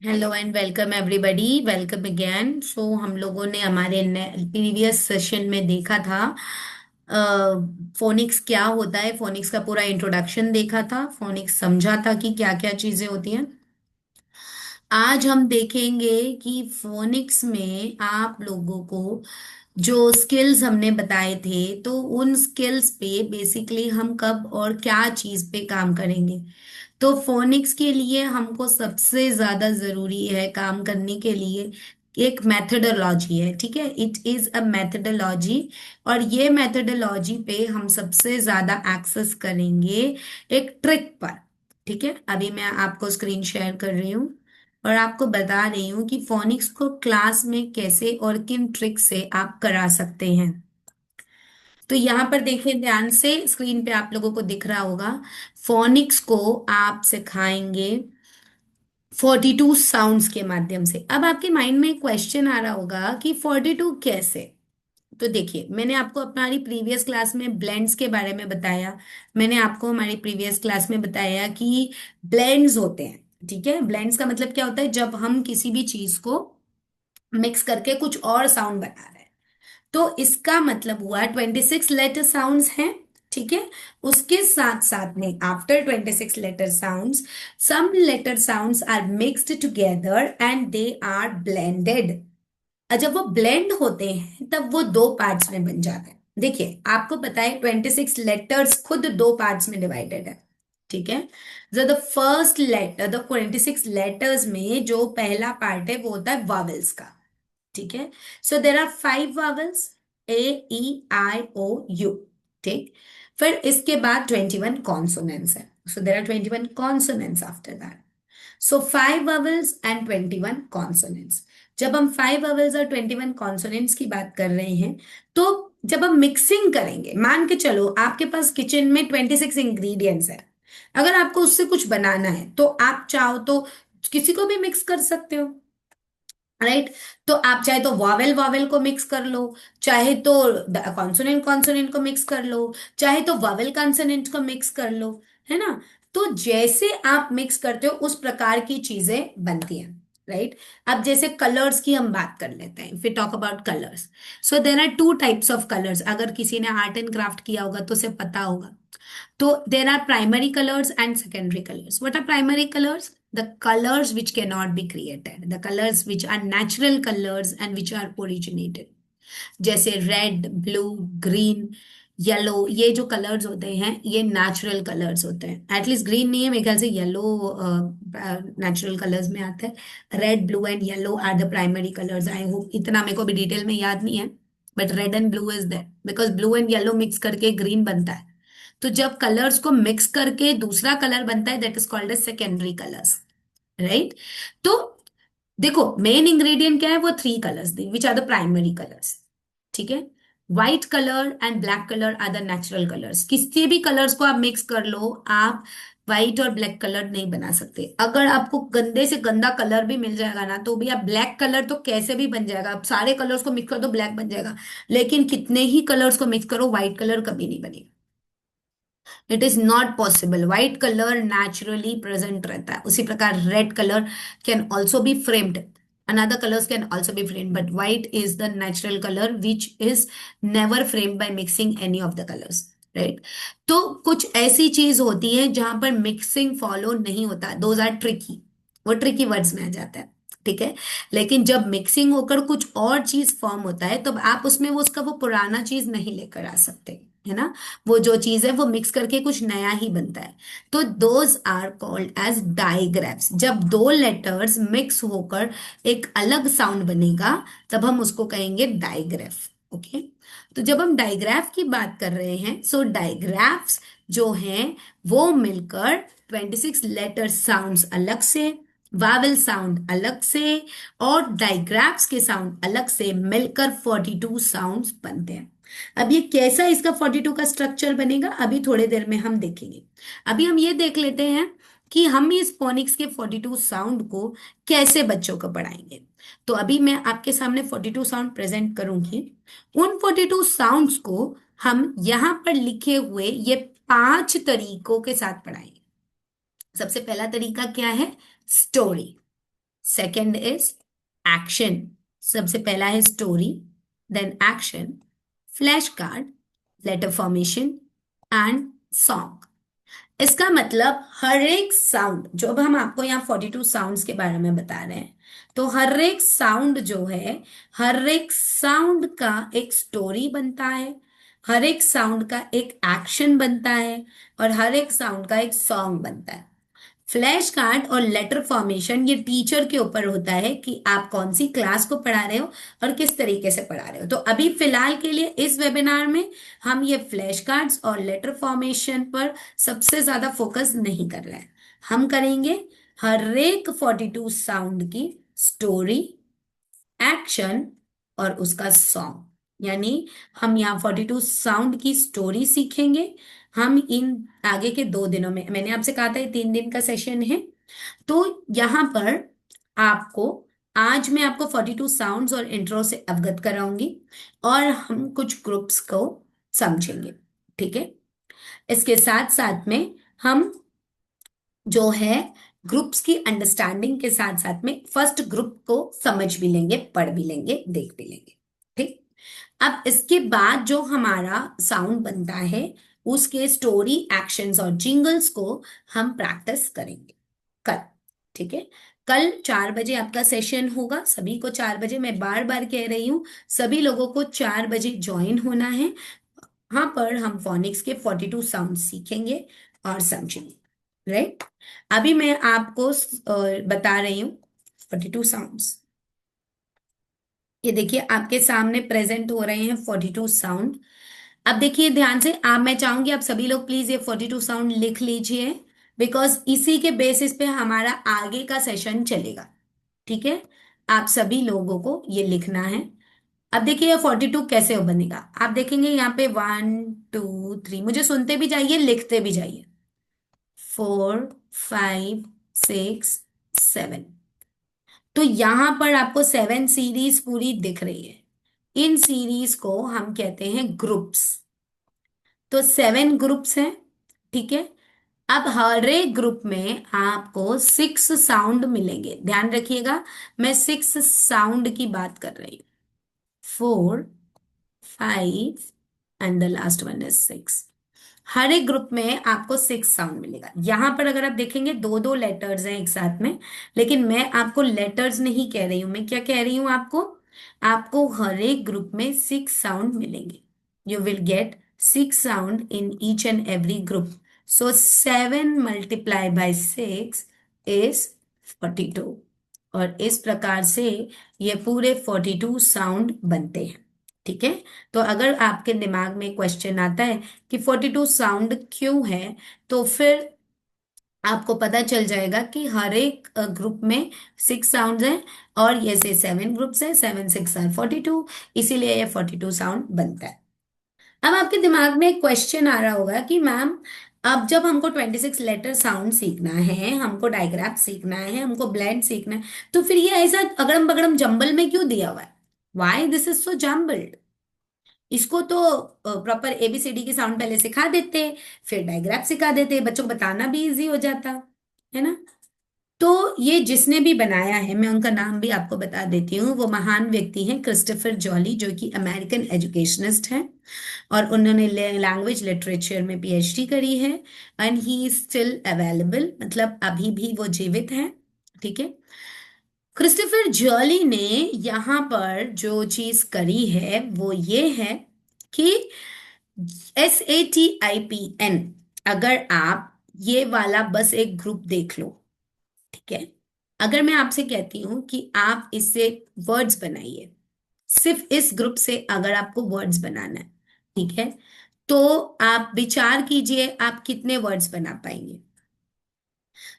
Hello and welcome everybody, welcome again. So हम लोगों ने हमारे प्रीवियस सेशन में देखा था फोनिक्स क्या होता है। फोनिक्स का पूरा इंट्रोडक्शन देखा था, फोनिक्स समझा था कि क्या क्या चीजें होती हैं। आज हम देखेंगे कि फोनिक्स में आप लोगों को जो स्किल्स हमने बताए थे, तो उन स्किल्स पे बेसिकली हम कब और क्या चीज पे काम करेंगे। तो फोनिक्स के लिए हमको सबसे ज्यादा जरूरी है काम करने के लिए एक मेथोडोलॉजी है। ठीक है, इट इज अ मेथोडोलॉजी। और ये मेथोडोलॉजी पे हम सबसे ज्यादा एक्सेस करेंगे एक ट्रिक पर। ठीक है, अभी मैं आपको स्क्रीन शेयर कर रही हूँ और आपको बता रही हूँ कि फोनिक्स को क्लास में कैसे और किन ट्रिक से आप करा सकते हैं। तो यहाँ पर देखें ध्यान से, स्क्रीन पे आप लोगों को दिख रहा होगा। फोनिक्स को आप सिखाएंगे 42 साउंड्स के माध्यम से। अब आपके माइंड में एक क्वेश्चन आ रहा होगा कि 42 कैसे। तो देखिए, मैंने आपको हमारी प्रीवियस क्लास में ब्लेंड्स के बारे में बताया। मैंने आपको हमारी प्रीवियस क्लास में बताया कि ब्लेंड्स होते हैं। ठीक है, ब्लेंड्स का मतलब क्या होता है, जब हम किसी भी चीज को मिक्स करके कुछ और साउंड बना रहे हैं। तो इसका मतलब हुआ 26 लेटर साउंड्स हैं। ठीक है, उसके साथ साथ में after 26 letter sounds some letter sounds are mixed together and they are blended. जब वो ब्लेंड होते हैं तब वो दो पार्ट्स में बन जाते हैं। देखिए, आपको पता है 26 लेटर्स खुद दो पार्ट्स में डिवाइडेड है। ठीक है, जो the first letter, the 26 letters में जो पहला पार्ट है वो होता है वावेल्स का। ठीक है, so there are 5 vowels, A E I O U. ठीक, फिर इसके बाद 21 कॉन्सोनेंट्स है। So there are 21 consonants after that. So 5 vowels and 21 consonants. जब हम 5 वावेल्स और 21 कॉन्सोनेंट्स की बात कर रहे हैं, तो जब हम मिक्सिंग करेंगे, मान के चलो आपके पास किचन में 26 इंग्रेडिएंट्स है। अगर आपको उससे कुछ बनाना है तो आप चाहो तो किसी को भी मिक्स कर सकते हो। राइट, तो आप चाहे तो वावेल वावेल को मिक्स कर लो, चाहे तो कॉन्सोनेंट कॉन्सोनेंट को मिक्स कर लो, चाहे तो वावेल कॉन्सोनेंट को मिक्स कर लो। है ना, तो जैसे आप मिक्स करते हो उस प्रकार की चीजें बनती हैं। राइट, अब जैसे कलर्स की हम बात कर लेते हैं, फिर talk about colours. So there are two types of colours. अगर किसी ने आर्ट एंड क्राफ्ट किया होगा तो उसे पता होगा। So there are primary colors and secondary colors. What are primary colors? The colors which cannot be created, the colors which are natural colors and which are originated. जैसे red, blue, green, yellow, ये जो colours होते हैं ये natural colours होते हैं। At least green नहीं है, मेरे ख्याल से येलो नेचुरल कलर्स में आता है। Red, blue and yellow are the primary colours. I hope, इतना मेरे को भी डिटेल में याद नहीं है, but red and blue is there because blue and yellow mix करके ग्रीन बनता है। तो जब कलर्स को मिक्स करके दूसरा कलर बनता है, that is called as secondary colours. Right, तो देखो मेन इंग्रेडिएंट क्या है, वो 3 colours the which are the primary colours. ठीक है, white colour and black colour are the natural colours. किसी भी कलर्स को आप मिक्स कर लो, आप व्हाइट और ब्लैक कलर नहीं बना सकते। अगर आपको गंदे से गंदा कलर भी मिल जाएगा ना, तो भी आप ब्लैक कलर तो कैसे भी बन जाएगा। आप सारे कलर्स को मिक्स कर दो, ब्लैक बन जाएगा। लेकिन कितने ही कलर्स को मिक्स करो, व्हाइट कलर कभी नहीं बनेगा। It is not possible. White colour naturally present रहता है, उसी प्रकार red colour can also be framed, another colors can also be framed, but white is the natural color which is never framed by mixing any of the colors. Right, तो कुछ ऐसी चीज होती है जहां पर मिक्सिंग फॉलो नहीं होता, दोज आर ट्रिकी, वो ट्रिकी वर्ड्स में आ जाता है। ठीक है, लेकिन जब मिक्सिंग होकर कुछ और चीज फॉर्म होता है, तब आप उसमें वो उसका वो पुराना चीज नहीं लेकर आ सकते। है ना, वो जो चीज है वो मिक्स करके कुछ नया ही बनता है। तो दोज आर कॉल्ड एज डाइग्राफ्स। जब दो लेटर्स मिक्स होकर एक अलग साउंड बनेगा, तब हम उसको कहेंगे डाइग्राफ। ओके, तो जब हम डाइग्राफ की बात कर रहे हैं, सो डाइग्राफ्स जो हैं वो मिलकर 26 लेटर साउंड्स अलग से, वावेल साउंड अलग से और डाइग्राफ्स के साउंड अलग से मिलकर 42 साउंड्स बनते हैं। अब ये कैसा इसका 42 का स्ट्रक्चर बनेगा, अभी थोड़ी देर में हम देखेंगे। अभी हम ये देख लेते हैं कि हम इस फोनिक्स के 42 साउंड को कैसे बच्चों को पढ़ाएंगे। तो अभी मैं आपके सामने 42 साउंड प्रेजेंट करूंगी। उन 42 साउंड्स को हम यहां पर लिखे हुए ये 5 तरीकों के साथ पढ़ाएंगे। सबसे पहला तरीका क्या है, स्टोरी। सेकंड इज एक्शन, सबसे पहला है story, then action, flash card, letter formation and song. इसका मतलब हर एक साउंड, जो अब हम आपको यहाँ 42 साउंड्स के बारे में बता रहे हैं, तो हर एक साउंड जो है, हर एक साउंड का एक स्टोरी बनता है, हर एक साउंड का एक एक्शन बनता है, और हर एक साउंड का एक सॉन्ग बनता है। फ्लैश कार्ड और लेटर फॉर्मेशन ये टीचर के ऊपर होता है कि आप कौन सी क्लास को पढ़ा रहे हो और किस तरीके से पढ़ा रहे हो। तो अभी फिलहाल के लिए इस वेबिनार में हम ये फ्लैश कार्ड्स और लेटर फॉर्मेशन पर सबसे ज्यादा फोकस नहीं कर रहे हैं। हम करेंगे हर एक 42 साउंड की स्टोरी, एक्शन और उसका सॉन्ग। यानी हम यहाँ 42 साउंड की स्टोरी सीखेंगे। हम इन आगे के 2 दिनों में, मैंने आपसे कहा था ये 3 दिन का सेशन है, तो यहाँ पर आपको, आज मैं आपको 42 साउंड्स और इंट्रो से अवगत कराऊंगी और हम कुछ ग्रुप्स को समझेंगे। ठीक है, इसके साथ साथ में हम जो है ग्रुप्स की अंडरस्टैंडिंग के साथ साथ में फर्स्ट ग्रुप को समझ भी लेंगे, पढ़ भी लेंगे, देख भी लेंगे। ठीक, अब इसके बाद जो हमारा साउंड बनता है उसके स्टोरी, एक्शंस और जिंगल्स को हम प्रैक्टिस करेंगे कल। ठीक है, कल 4 बजे आपका सेशन होगा। सभी को 4 बजे, मैं बार बार कह रही हूं, सभी लोगों को 4 बजे ज्वाइन होना है। वहां पर हम फोनिक्स के 42 साउंड सीखेंगे और समझेंगे। राइट, अभी मैं आपको बता रही हूँ 42 साउंड्स। ये देखिए आपके सामने प्रेजेंट हो रहे हैं 42 साउंड। अब देखिए ध्यान से, आप, मैं चाहूंगी आप सभी लोग प्लीज ये 42 साउंड लिख लीजिए, बिकॉज इसी के बेसिस पे हमारा आगे का सेशन चलेगा। ठीक है, आप सभी लोगों को ये लिखना है। अब देखिए ये 42 कैसे हो बनेगा, आप देखेंगे यहाँ पे 1 2 3, मुझे सुनते भी जाइए, लिखते भी जाइए। 4 5 6 7, तो यहां पर आपको 7 सीरीज पूरी दिख रही है। इन सीरीज को हम कहते हैं ग्रुप्स। तो 7 ग्रुप्स हैं। ठीक है, अब हर एक ग्रुप में आपको 6 साउंड मिलेंगे, ध्यान रखिएगा, मैं 6 साउंड की बात कर रही हूँ। 4 5 and the last one is 6। हर एक ग्रुप में आपको 6 साउंड मिलेगा। यहां पर अगर आप देखेंगे दो दो लेटर्स हैं एक साथ में, लेकिन मैं आपको लेटर्स नहीं कह रही हूं, मैं क्या कह रही हूं आपको, आपको हर एक ग्रुप में 6 साउंड मिलेंगे। You will get 6 sound in each and every group. So 7 × 6 is 42, और इस प्रकार से ये पूरे 42 साउंड बनते हैं। ठीक है, तो अगर आपके दिमाग में क्वेश्चन आता है कि 42 साउंड क्यों है, तो फिर आपको पता चल जाएगा कि हर एक ग्रुप में 6 साउंड्स हैं, और ये से 7 ग्रुप्स हैं, 7 6 are 42, इसीलिए ये 42 साउंड बनता है। अब आपके दिमाग में एक क्वेश्चन आ रहा होगा कि मैम, अब जब हमको 26 लेटर साउंड सीखना है, हमको डायग्राफ सीखना है, हमको ब्लेंड सीखना है, तो फिर ये ऐसा अगड़म बगड़म जंबल में क्यों दिया हुआ है? Why this is so jumbled? इसको तो प्रॉपर एबीसीडी की साउंड पहले सिखा देते, फिर डायग्राफ सिखा देते, बच्चों को बताना भी इजी हो जाता, है ना। तो ये जिसने भी बनाया है, मैं उनका नाम भी आपको बता देती हूँ, वो महान व्यक्ति हैं क्रिस्टोफर जॉली, जो कि अमेरिकन एजुकेशनिस्ट हैं, और उन्होंने लैंग्वेज लिटरेचर में पीएचडी करी है, and he is still available, मतलब अभी भी वो जीवित हैं। ठीक है, क्रिस्टोफर जॉली ने यहाँ पर जो चीज करी है वो ये है कि SATIPN, अगर आप ये वाला बस एक ग्रुप देख लो, ठीक है, अगर मैं आपसे कहती हूं कि आप इससे वर्ड्स बनाइए, सिर्फ इस ग्रुप से अगर आपको वर्ड्स बनाना है, ठीक है, तो आप विचार कीजिए आप कितने वर्ड्स बना पाएंगे।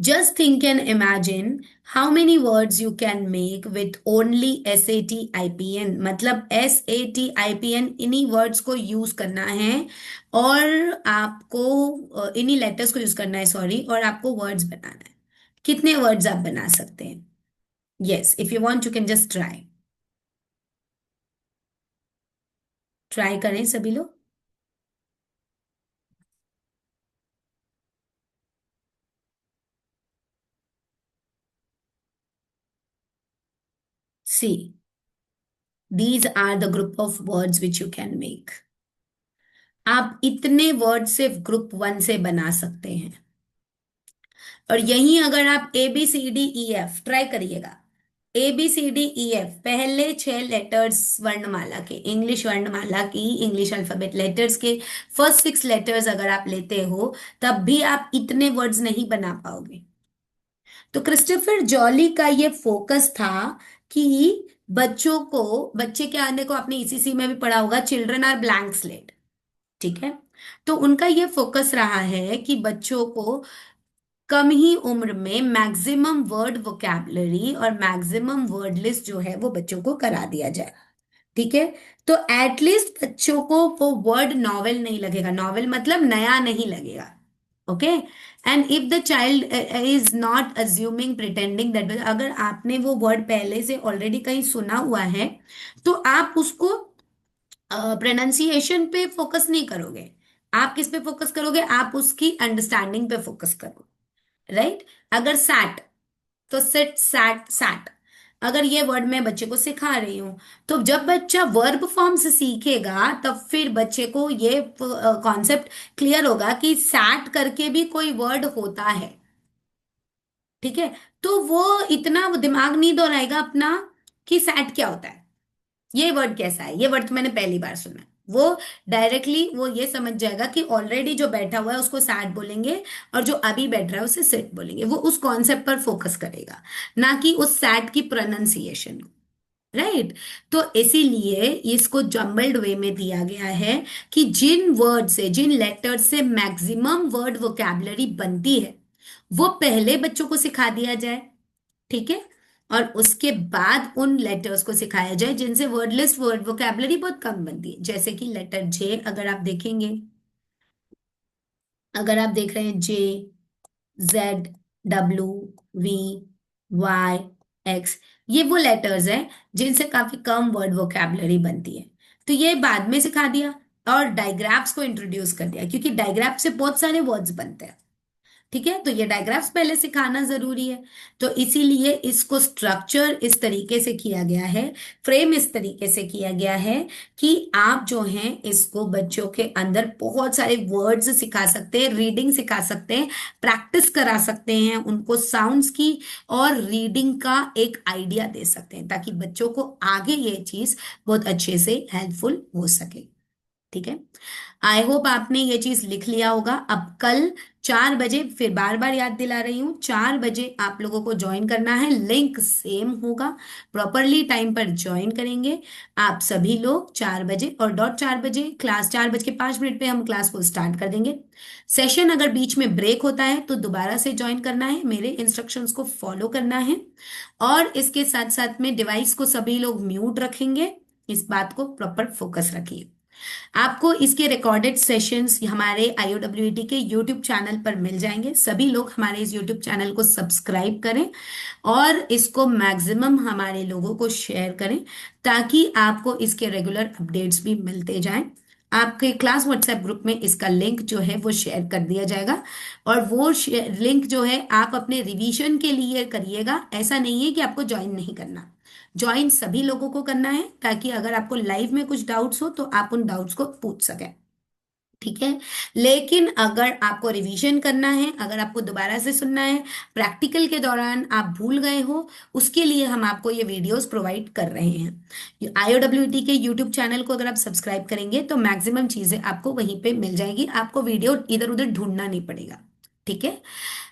Just think and imagine how many words you can make with only SATIPN, मतलब SATIPN इन्हीं वर्ड्स को यूज करना है, और आपको इन्हीं लेटर्स को यूज करना है, सॉरी, और आपको वर्ड्स बनाना है। कितने वर्ड्स आप बना सकते हैं? Yes, if you want you can just try, try करें सभी लोग। See, these are the group of words which you can make. आप इतने वर्ड सिर्फ ग्रुप वन से बना सकते हैं। और यहीं अगर आप A B C D E F try करिएगा, A B C D E F पहले 6 लेटर्स वर्णमाला के, इंग्लिश वर्णमाला की, इंग्लिश अल्फाबेट लेटर्स के फर्स्ट 6 लेटर्स अगर आप लेते हो, तब भी आप इतने वर्ड्स नहीं बना पाओगे। तो क्रिस्टोफर जॉली का ये फोकस था कि बच्चों को, बच्चे के आने को आपने ईसीसी में भी पढ़ा होगा, चिल्ड्रन आर ब्लैंक स्लेट, ठीक है। तो उनका ये फोकस रहा है कि बच्चों को कम ही उम्र में मैक्सिमम वर्ड वोकैबलरी और मैक्सिमम वर्ड लिस्ट जो है वो बच्चों को करा दिया जाए, ठीक है। तो एटलीस्ट बच्चों को वो वर्ड नॉवेल नहीं लगेगा, नॉवेल मतलब नया नहीं लगेगा, okay. And if the child is not assuming pretending that, अगर आपने वो वर्ड पहले से ऑलरेडी कहीं सुना हुआ है, तो आप उसको प्रोनाउंसिएशन पे फोकस नहीं करोगे। आप किस पे फोकस करोगे? आप उसकी अंडरस्टैंडिंग पे फोकस करोगे, राइट। अगर सैट, तो सिट सैट सैट, अगर ये वर्ड मैं बच्चे को सिखा रही हूं, तो जब बच्चा वर्ब फॉर्म से सीखेगा तब फिर बच्चे को ये कॉन्सेप्ट क्लियर होगा कि सैट करके भी कोई वर्ड होता है, ठीक है। तो वो इतना वो दिमाग नहीं दोहराएगा अपना कि सैट क्या होता है, ये वर्ड कैसा है, ये वर्ड तो मैंने पहली बार सुना है। वो डायरेक्टली वो ये समझ जाएगा कि ऑलरेडी जो बैठा हुआ है उसको सैट बोलेंगे, और जो अभी बैठ रहा है उसे सिट बोलेंगे। वो उस कॉन्सेप्ट पर फोकस करेगा, ना कि उस सैट की प्रोनाउंसिएशन, राइट। तो इसीलिए इसको जम्बल्ड वे में दिया गया है कि जिन वर्ड से, जिन लेटर से मैक्सिमम वर्ड वोकैबलरी बनती है, वो पहले बच्चों को सिखा दिया जाए, ठीक है। और उसके बाद उन लेटर्स को सिखाया जाए जिनसे वर्ड लिस्ट, वर्ड वोकैबलरी बहुत कम बनती है। जैसे कि लेटर जे अगर आप देखेंगे, अगर आप देख रहे हैं J, Z, W, V, Y, X, ये वो लेटर्स हैं जिनसे काफी कम वर्ड वोकैबलरी बनती है। तो ये बाद में सिखा दिया, और डायग्राफ्स को इंट्रोड्यूस कर दिया, क्योंकि डायग्राफ से बहुत सारे वर्ड्स बनते हैं, ठीक है। तो ये डायग्राफ्स पहले सिखाना जरूरी है। तो इसीलिए इसको स्ट्रक्चर इस तरीके से किया गया है, फ्रेम इस तरीके से किया गया है कि आप जो हैं इसको बच्चों के अंदर बहुत सारे वर्ड्स सिखा सकते हैं, रीडिंग सिखा सकते हैं, प्रैक्टिस करा सकते हैं उनको साउंड्स की, और रीडिंग का एक आइडिया दे सकते हैं, ताकि बच्चों को आगे ये चीज बहुत अच्छे से हेल्पफुल हो सके, ठीक है। आई होप आपने ये चीज लिख लिया होगा। अब कल 4 बजे, फिर बार बार याद दिला रही हूँ, 4 बजे आप लोगों को ज्वाइन करना है, लिंक सेम होगा, प्रॉपरली टाइम पर ज्वाइन करेंगे आप सभी लोग 4 बजे, और डॉट 4 बजे क्लास, 4 बज के 5 मिनट पे हम क्लास को स्टार्ट कर देंगे। सेशन अगर बीच में ब्रेक होता है तो दोबारा से ज्वाइन करना है, मेरे इंस्ट्रक्शंस को फॉलो करना है, और इसके साथ साथ में डिवाइस को सभी लोग म्यूट रखेंगे। इस बात को प्रॉपर फोकस रखिए। आपको इसके रिकॉर्डेड सेशंस हमारे आईओडब्ल्यूईटी के यूट्यूब चैनल पर मिल जाएंगे। सभी लोग हमारे इस यूट्यूब चैनल को सब्सक्राइब करें, और इसको मैक्सिमम हमारे लोगों को शेयर करें, ताकि आपको इसके रेगुलर अपडेट्स भी मिलते जाएं। आपके क्लास व्हाट्सएप ग्रुप में इसका लिंक जो है वो शेयर कर दिया जाएगा, और वो लिंक जो है आप अपने रिवीजन के लिए करिएगा। ऐसा नहीं है कि आपको ज्वाइन नहीं करना, ज्वाइन सभी लोगों को करना है, ताकि अगर आपको लाइव में कुछ डाउट्स हो तो आप उन डाउट्स को पूछ सकें, ठीक है। लेकिन अगर आपको रिवीजन करना है, अगर आपको दोबारा से सुनना है, प्रैक्टिकल के दौरान आप भूल गए हो, उसके लिए हम आपको ये वीडियोस प्रोवाइड कर रहे हैं। आईओडब्ल्यूटी के यूट्यूब चैनल को अगर आप सब्सक्राइब करेंगे तो मैक्सिमम चीजें आपको वहीं पे मिल जाएगी, आपको वीडियो इधर उधर ढूंढना नहीं पड़ेगा, ठीक है।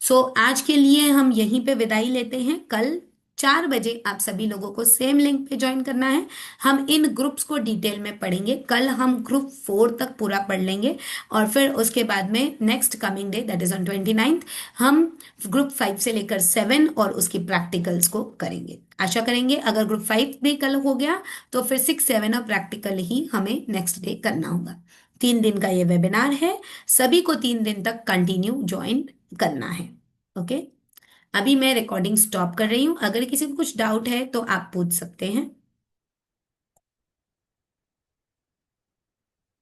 सो आज के लिए हम यहीं पे विदाई लेते हैं। कल 4 बजे आप सभी लोगों को सेम लिंक पे ज्वाइन करना है। हम इन ग्रुप्स को डिटेल में पढ़ेंगे, कल हम ग्रुप 4 तक पूरा पढ़ लेंगे, और फिर उसके बाद में next coming day that is on 29th हम ग्रुप 5 से लेकर 7 और उसकी प्रैक्टिकल्स को करेंगे। आशा करेंगे अगर ग्रुप 5 भी कल हो गया तो फिर 6, 7 और प्रैक्टिकल ही हमें नेक्स्ट डे करना होगा। 3 दिन का ये वेबिनार है, सभी को 3 दिन तक कंटिन्यू ज्वाइन करना है, ओके। अभी मैं रिकॉर्डिंग स्टॉप कर रही हूँ, अगर किसी को कुछ डाउट है तो आप पूछ सकते हैं।